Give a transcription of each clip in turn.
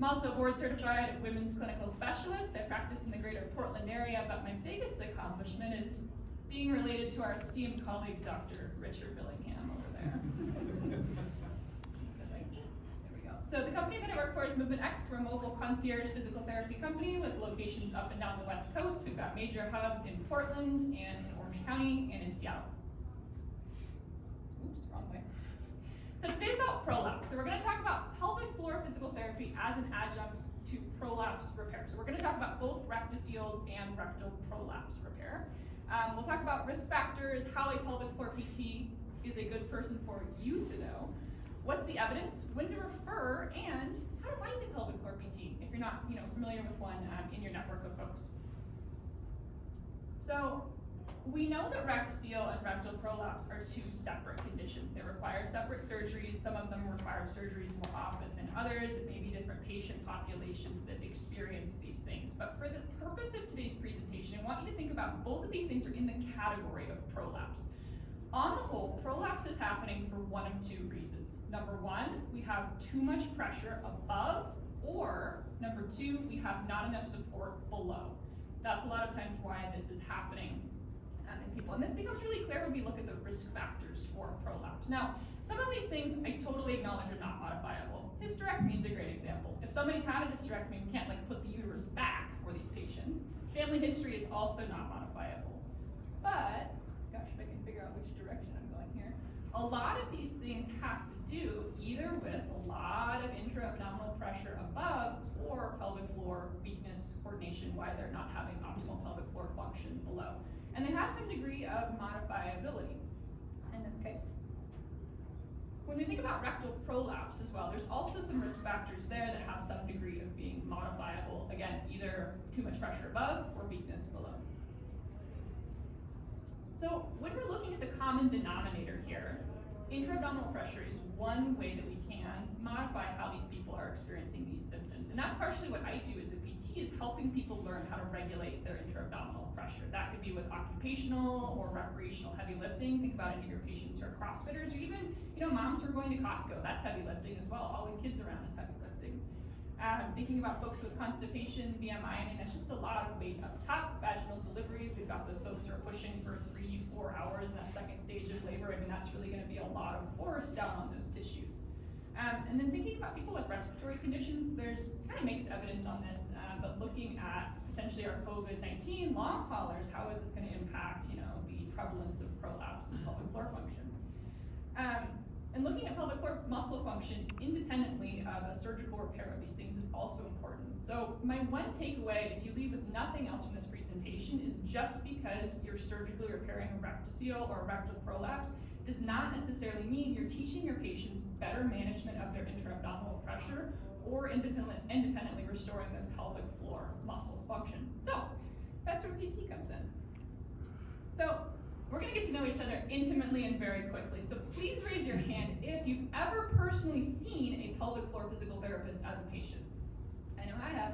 I'm also a board certified women's clinical specialist. I practice in the greater Portland area, but my biggest accomplishment is being related to our esteemed colleague, Dr. Richard Billingham over there. There we go. So the company that I work for is MovementX. We're a mobile concierge physical therapy company with locations up and down the West Coast. We've got major hubs in Portland and in Orange County and in Seattle. Oops, wrong way. So today's about prolapse. So we're going to talk about pelvic floor physical therapy as an adjunct to prolapse repair. So we're going to talk about both rectoceles and rectal prolapse repair. We'll talk about risk factors, how a pelvic floor PT is a good person for you to know, what's the evidence, when to refer, and how to find a pelvic floor PT if you're not familiar with one in your network of folks. So we know that rectocele and rectal prolapse are two separate conditions. They require separate surgeries. Some of them require surgeries more often than others. It may be different patient populations that experience these things. But for the purpose of today's presentation, I want you to think about both of these things are in the category of prolapse. On the whole, prolapse is happening for one of two reasons. Number one, we have too much pressure above, or number two, we have not enough support below. That's a lot of times why this is happening in people. And this becomes really clear when we look at the risk factors for prolapse. Now, some of these things I totally acknowledge are not modifiable. Hysterectomy is a great example. If somebody's had a hysterectomy, we can't put the uterus back for these patients. Family history is also not modifiable. But, gosh, if I can figure out which direction I'm going here, a lot of these things have to do either with a lot of intra-abdominal pressure above or pelvic floor weakness, coordination, why they're not having optimal pelvic floor function below. And they have some degree of modifiability in this case. When we think about rectal prolapse as well, there's also some risk factors there that have some degree of being modifiable. Again, either too much pressure above or weakness below. So when we're looking at the common denominator here, intra-abdominal pressure is one way that we can modify how these people are experiencing these symptoms. And that's partially what I do as a PT, is helping people learn how to regulate their intra-abdominal pressure. That could be with occupational or recreational heavy lifting. Think about any of your patients who are CrossFitters, or even moms who are going to Costco. That's heavy lifting as well. Hauling kids around is heavy lifting. Thinking about folks with constipation, BMI, that's just a lot of weight up top. Vaginal deliveries, we've got those folks who are pushing for 3-4 hours in that second stage of labor. That's really going to be a lot of force down on those tissues. And then thinking about people with respiratory conditions, there's kind of mixed evidence on this, but looking at potentially our COVID-19 long haulers, how is this going to impact, the prevalence of prolapse and pelvic floor function? And looking at pelvic floor muscle function independently of a surgical repair of these things is also important. So my one takeaway, if you leave with nothing else from this presentation, is just because you're surgically repairing a rectocele or a rectal prolapse does not necessarily mean you're teaching your patients better management of their intra-abdominal pressure or independently restoring their pelvic floor muscle function. So that's where PT comes in. So we're going to get to know each other intimately and very quickly. So please raise your hand if you've ever personally seen a pelvic floor physical therapist as a patient. I know I have.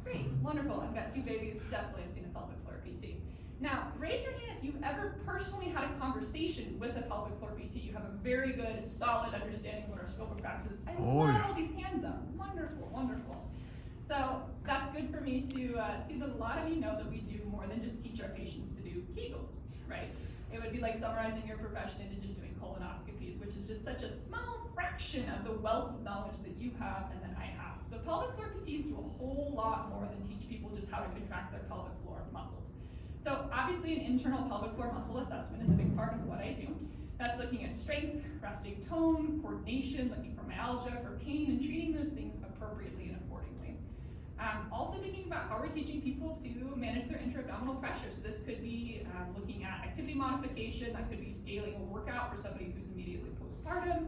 Great, wonderful. I've got 2 babies, definitely have seen a pelvic floor PT. Now, raise your hand if you've ever personally had a conversation with a pelvic floor PT. You have a very good, solid understanding of what our scope of practice is. I love all these hands up. Wonderful, wonderful. So that's good for me to see that a lot of you know that we do more than just teach our patients to do Kegels, right? It would be like summarizing your profession into just doing colonoscopies, which is just such a small fraction of the wealth of knowledge that you have and that I have. So pelvic floor PTs do a whole lot more than teach people just how to contract their pelvic floor muscles. So obviously an internal pelvic floor muscle assessment is a big part of what I do. That's looking at strength, resting tone, coordination, looking for myalgia, for pain, and treating those things appropriately and accordingly. Also thinking about how we're teaching people to manage their intra-abdominal pressure. So this could be looking at activity modification, that could be scaling a workout for somebody who's immediately postpartum,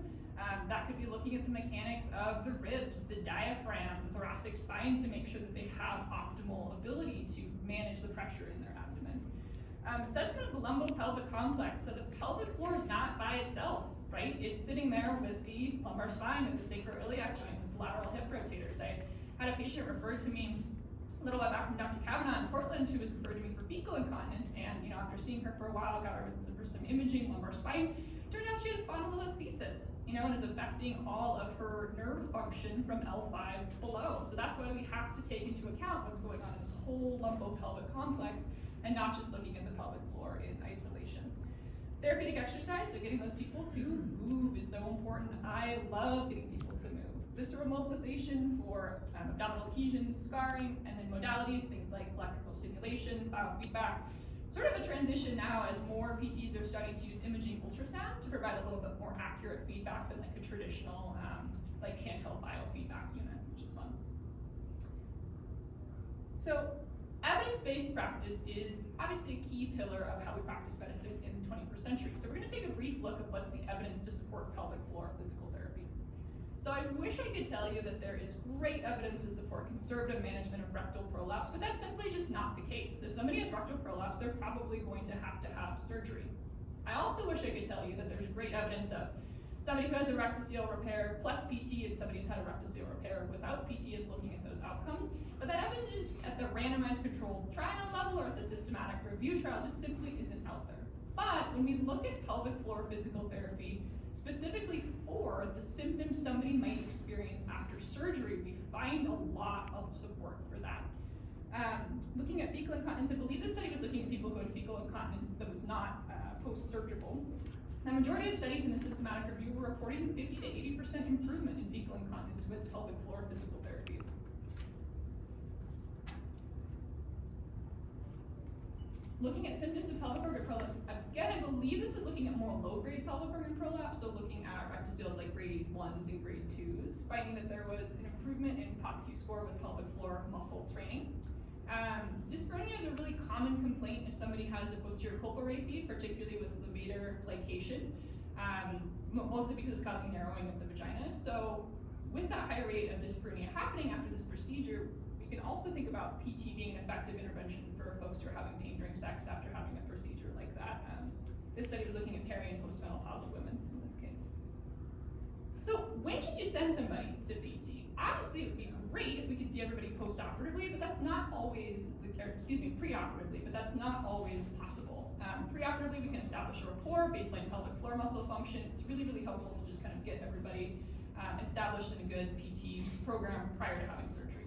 that could be looking at the mechanics of the ribs, the diaphragm, the thoracic spine to make sure that they have optimal ability to manage the pressure in their abdomen. Assessment of the lumbopelvic complex. So the pelvic floor is not by itself, right? It's sitting there with the lumbar spine, with the sacroiliac joint, with lateral hip rotators. I had a patient referred to me a little while back from Dr. Kavanaugh in Portland who was referred to me for fecal incontinence, and after seeing her for a while, got her for some imaging, lumbar spine, Turned out she had a spondylolisthesis, and is affecting all of her nerve function from L5 below. So that's why we have to take into account what's going on in this whole lumbopelvic complex and not just looking at the pelvic floor in isolation. Therapeutic exercise, so getting those people to move is so important. I love getting people to move. Visceral mobilization for abdominal adhesions, scarring, and then modalities, things like electrical stimulation, biofeedback. Sort of a transition now as more PTs are starting to use imaging ultrasound to provide a little bit more accurate feedback than like a traditional like handheld biofeedback unit, which is fun. So evidence-based practice is obviously a key pillar of how we practice medicine in the 21st century. So we're going to take a brief look at what's the evidence to support pelvic floor physical therapy. So I wish I could tell you that there is great evidence to support conservative management of rectal prolapse, but that's simply just not the case. If somebody has rectal prolapse, they're probably going to have surgery. I also wish I could tell you that there's great evidence of somebody who has a rectocele repair plus PT and somebody who's had a rectocele repair without PT and looking at those outcomes. But that evidence at the randomized controlled trial level or at the systematic review trial just simply isn't out there. But when we look at pelvic floor physical therapy, specifically for the symptoms somebody might experience after surgery, we find a lot of support for that. Looking at fecal incontinence, I believe this study was looking at people who had fecal incontinence that was not post-surgical. The majority of studies in the systematic review were reporting 50 to 80% improvement in fecal incontinence with pelvic floor physical therapy. Looking at symptoms of pelvic organ prolapse, again, I believe this was looking at more low-grade pelvic organ prolapse, so looking at rectoceles like grade 1s and grade 2s, finding that there was an improvement in POC-Q score with pelvic floor muscle training. Dyspareunia is a really common complaint if somebody has a posterior colpal raphe, particularly with levator plication, mostly because it's causing narrowing of the vagina. So with that high rate of dyspareunia happening after this procedure, we can also think about PT being an effective intervention for folks who are having pain during sex after having a procedure like that. This study was looking at peri and postmenopausal women in this case. So when should you send somebody to PT? Obviously, it would be great if we could see everybody post-operatively, but that's not always, pre-operatively, but that's not always possible. Pre-operatively, we can establish a rapport, baseline pelvic floor muscle function. It's really, really helpful to just kind of get everybody established in a good PT program prior to having surgery.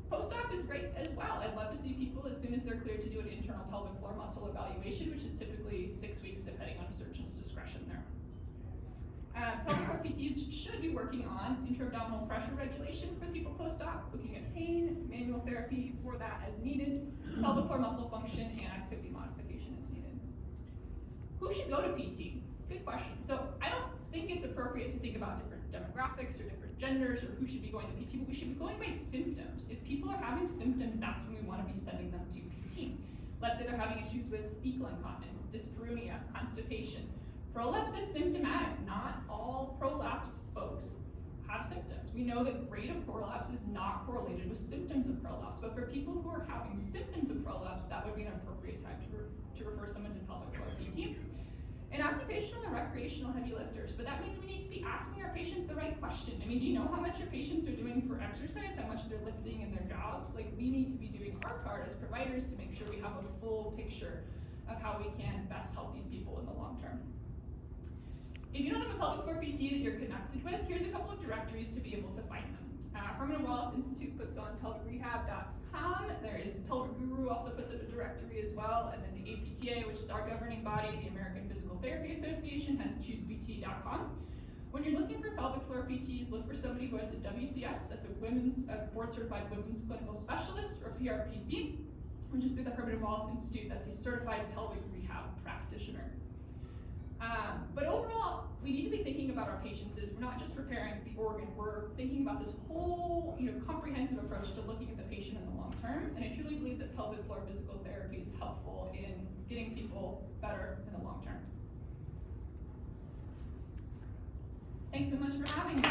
Post-op is great as well. I'd love to see people as soon as they're cleared to do an internal pelvic floor muscle evaluation, which is typically 6 weeks depending on a surgeon's discretion there. Pelvic floor PTs should be working on intra-abdominal pressure regulation for people post-op, looking at pain, manual therapy for that as needed, pelvic floor muscle function, and activity modification as needed. Who should go to PT? Good question. So I don't think it's appropriate to think about different demographics or different genders or who should be going to PT, but we should be going by symptoms. If people are having symptoms, that's when we want to be sending them to PT. Let's say they're having issues with fecal incontinence, dyspareunia, constipation. Prolapse that's symptomatic. Not all prolapse folks have symptoms. We know that grade of prolapse is not correlated with symptoms of prolapse, but for people who are having symptoms of prolapse, that would be an appropriate time to refer someone to pelvic floor PT. And occupational and recreational heavy lifters, but that means we need to be asking our patients the right question. I mean, do you know how much your patients are doing for exercise, how much they're lifting in their jobs? Like, we need to be doing our part as providers to make sure we have a full picture of how we can best help these people in the long term. If you don't have a pelvic floor PT that you're connected with, here's a couple of directories to be able to find them. Herman & Wallace Institute puts on pelvicriehab.com. There is the Pelvic Guru also puts up a directory as well, and then the APTA, which is our governing body, the American Physical Therapy Association, has choosept.com. When you're looking for pelvic floor PTs, look for somebody who has a WCS, that's a board-certified women's clinical specialist, or PRPC, which is through the Herman & Wallace Institute. That's a certified pelvic rehab practitioner. But overall, we need to be thinking about our patients as we're not just repairing the organ, we're thinking about this whole comprehensive approach to looking at the patient in the long term. And I truly believe that pelvic floor physical therapy is helpful in getting people better in the long term. Thanks so much for having me.